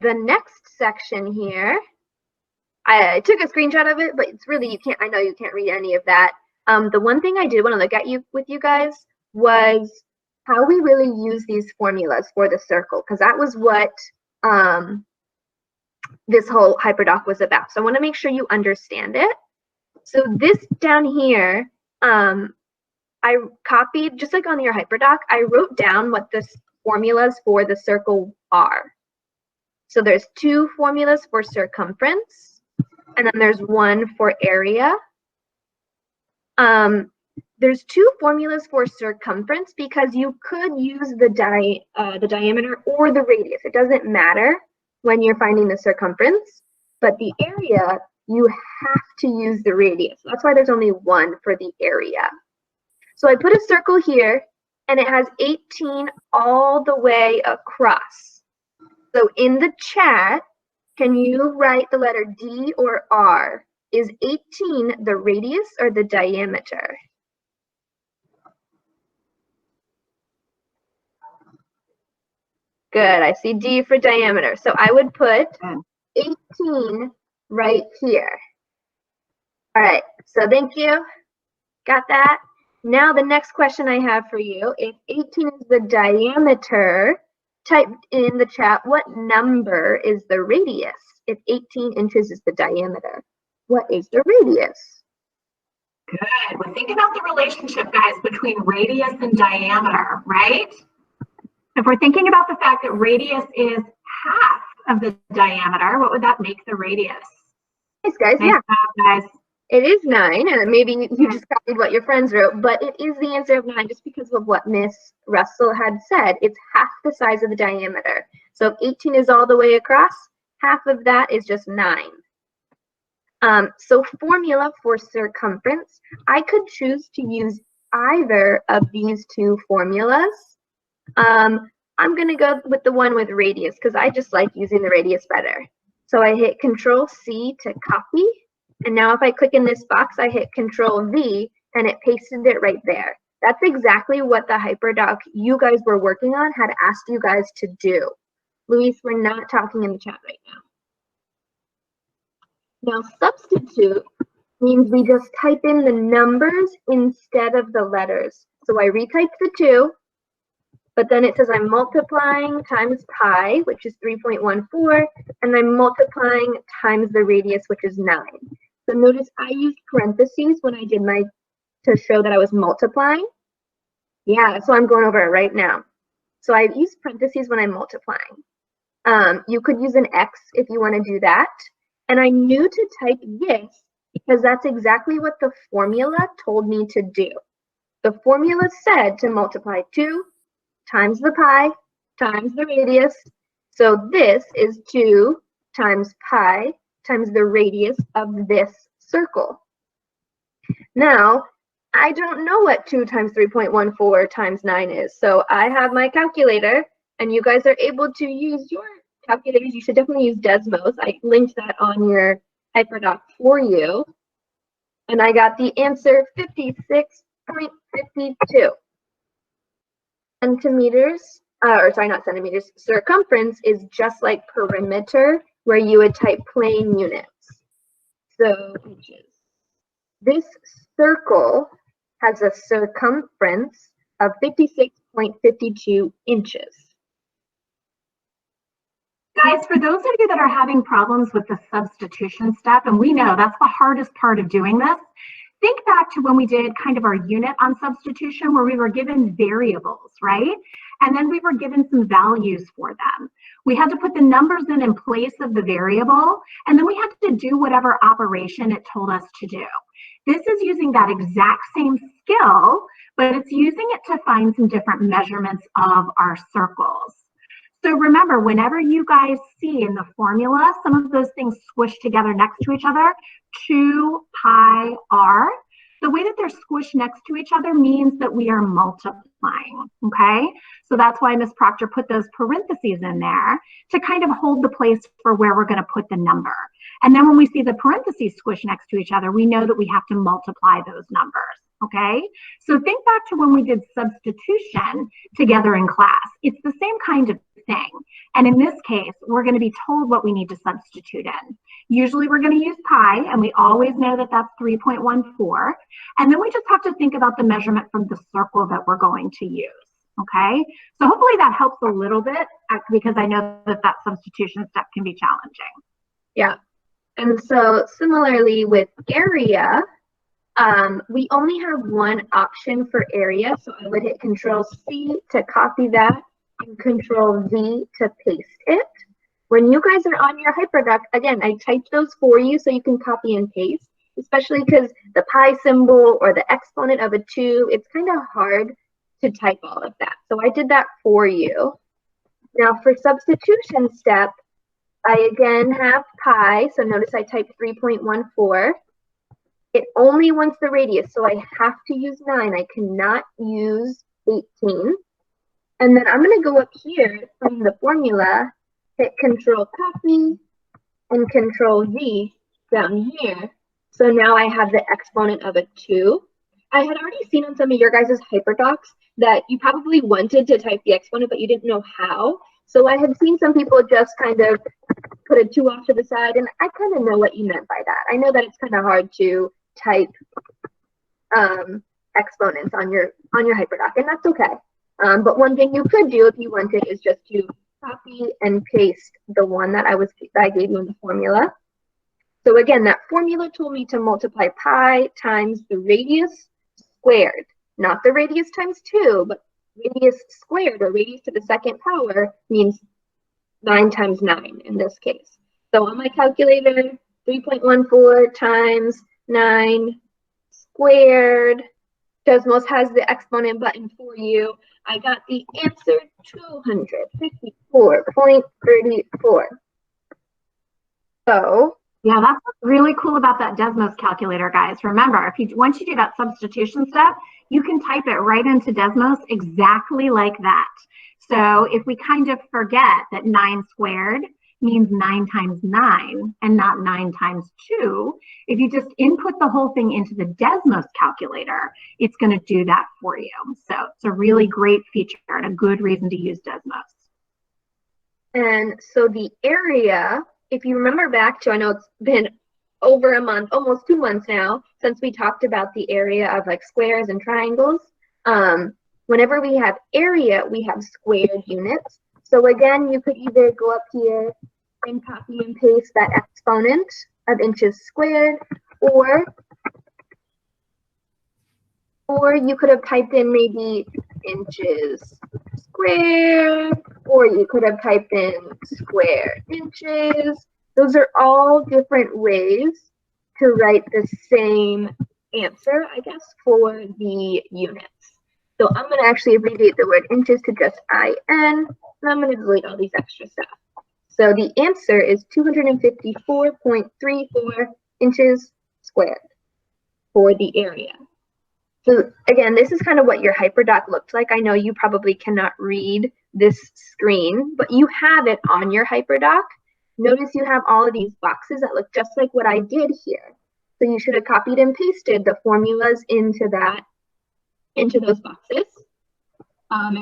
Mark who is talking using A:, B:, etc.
A: the next section here, I took a screenshot of it, but it's really, you can't, I know you can't read any of that. The one thing I did want to look at with you guys was how we really use these formulas for the circle, because that was what this whole hyperdoc was about. So I want to make sure you understand it. So this down here, I copied, just like on your hyperdoc, I wrote down what the formulas for the circle are. So there's 2 formulas for circumference, and then there's 1 for area. There's 2 formulas for circumference because you could use the diameter or the radius. It doesn't matter when you're finding the circumference, but the area, you have to use the radius. That's why there's only 1 for the area. So I put a circle here, and it has 18 all the way across. So in the chat, can you write the letter D or R? Is 18 the radius or the diameter? Good, I see D for diameter. So I would put 18 right here. All right, so thank you. Got that? Now the next question I have for you, if 18 is the diameter, type in the chat, what number is the radius? If 18 inches is the diameter, what is the radius?
B: Good. Well, think about the relationship, guys, between radius and diameter, right? If we're thinking about the fact that radius is half of the diameter, what would that make the radius?
A: Nice, guys.
B: Nice
A: yeah.
B: Job, guys.
A: It is 9, and maybe you just copied what your friends wrote, but it is the answer of 9 just because of what Miss Russell had said. It's half the size of the diameter. So if 18 is all the way across, half of that is just 9. So formula for circumference, I could choose to use either of these 2 formulas. I'm going to go with the one with radius because I just like using the radius better. So I hit Control C to copy. And now if I click in this box, I hit Control V and it pasted it right there. That's exactly what the hyperdoc you guys were working on had asked you guys to do. Luis, we're not talking in the chat right now. Now substitute means we just type in the numbers instead of the letters. So I retyped the 2, but then it says I'm multiplying times pi, which is 3.14, and I'm multiplying times the radius, which is 9. So notice I used parentheses when I did to show that I was multiplying. Yeah, so I'm going over it right now. So I use parentheses when I'm multiplying. You could use an X if you want to do that. And I knew to type this because that's exactly what the formula told me to do. The formula said to multiply 2 times the pi times the radius. So this is 2 times pi times the radius of this circle. Now, I don't know what 2 times 3.14 times 9 is. So I have my calculator, and you guys are able to use your calculators. You should definitely use Desmos. I linked that on your hyperdoc for you. And I got the answer 56.52. Centimeters, or sorry, not centimeters, circumference is just like perimeter, where you would type plane units. So inches. This circle has a circumference of 56.52 inches.
B: Guys, for those of you that are having problems with the substitution step, and we know that's the hardest part of doing this, think back to when we did kind of our unit on substitution where we were given variables, right? And then we were given some values for them. We had to put the numbers in place of the variable, and then we had to do whatever operation it told us to do. This is using that exact same skill, but it's using it to find some different measurements of our circles. So remember, whenever you guys see in the formula, some of those things squished together next to each other, 2 pi r, the way that they're squished next to each other means that we are multiplying, okay? So that's why Ms. Proctor put those parentheses in there to kind of hold the place for where we're gonna put the number. And then when we see the parentheses squished next to each other, we know that we have to multiply those numbers, okay? So think back to when we did substitution together in class. It's the same kind of thing. And in this case, we're going to be told what we need to substitute in. Usually we're going to use pi, and we always know that that's 3.14. And then we just have to think about the measurement from the circle that we're going to use, okay? So hopefully that helps a little bit, because I know that that substitution step can be challenging.
A: Yeah. And so similarly with area, we only have one option for area. So I would hit Control C to copy that and Control V to paste it. When you guys are on your hyperdoc, again, I typed those for you so you can copy and paste, especially because the pi symbol or the exponent of a 2, it's kind of hard to type all of that. So I did that for you. Now for substitution step, I again have pi, so notice I typed 3.14. It only wants the radius, so I have to use 9. I cannot use 18. And then I'm going to go up here from the formula, hit Control Copy and Control V down here. So now I have the exponent of a 2. I had already seen on some of your guys' hyperdocs that you probably wanted to type the exponent, but you didn't know how. So I had seen some people just kind of put a 2 off to the side, and I kind of know what you meant by that. I know that it's kind of hard to type exponents on your hyperdoc, and that's okay. But one thing you could do if you wanted is just to copy and paste the one that I gave you in the formula. So again, that formula told me to multiply pi times the radius squared, not the radius times 2, but radius squared, or radius to the second power, means 9 times 9 in this case. So on my calculator, 3.14 times 9 squared. Desmos has the exponent button for you. I got the answer 254.34. So
B: yeah, that's what's really cool about that Desmos calculator, guys. Remember, once you do that substitution step, you can type it right into Desmos exactly like that. So if we kind of forget that 9 squared means 9 times 9 and not 9 times 2, if you just input the whole thing into the Desmos calculator, it's going to do that for you. So it's a really great feature and a good reason to use Desmos.
A: And so the area, if you remember back to, I know it's been over a month, almost 2 months now, since we talked about the area of like squares and triangles. Whenever we have area, we have squared units. So again, you could either go up here and copy and paste that exponent of inches squared, or you could have typed in maybe inches squared, or you could have typed in square inches. Those are all different ways to write the same answer, I guess, for the units. So I'm going to actually abbreviate the word inches to just IN, and I'm going to delete all these extra stuff. So the answer is 254.34 inches squared for the area. So again, this is kind of what your hyperdoc looks like. I know you probably cannot read this screen, but you have it on your hyperdoc. Notice you have all of these boxes that look just like what I did here. So you should have copied and pasted the formulas into those boxes. And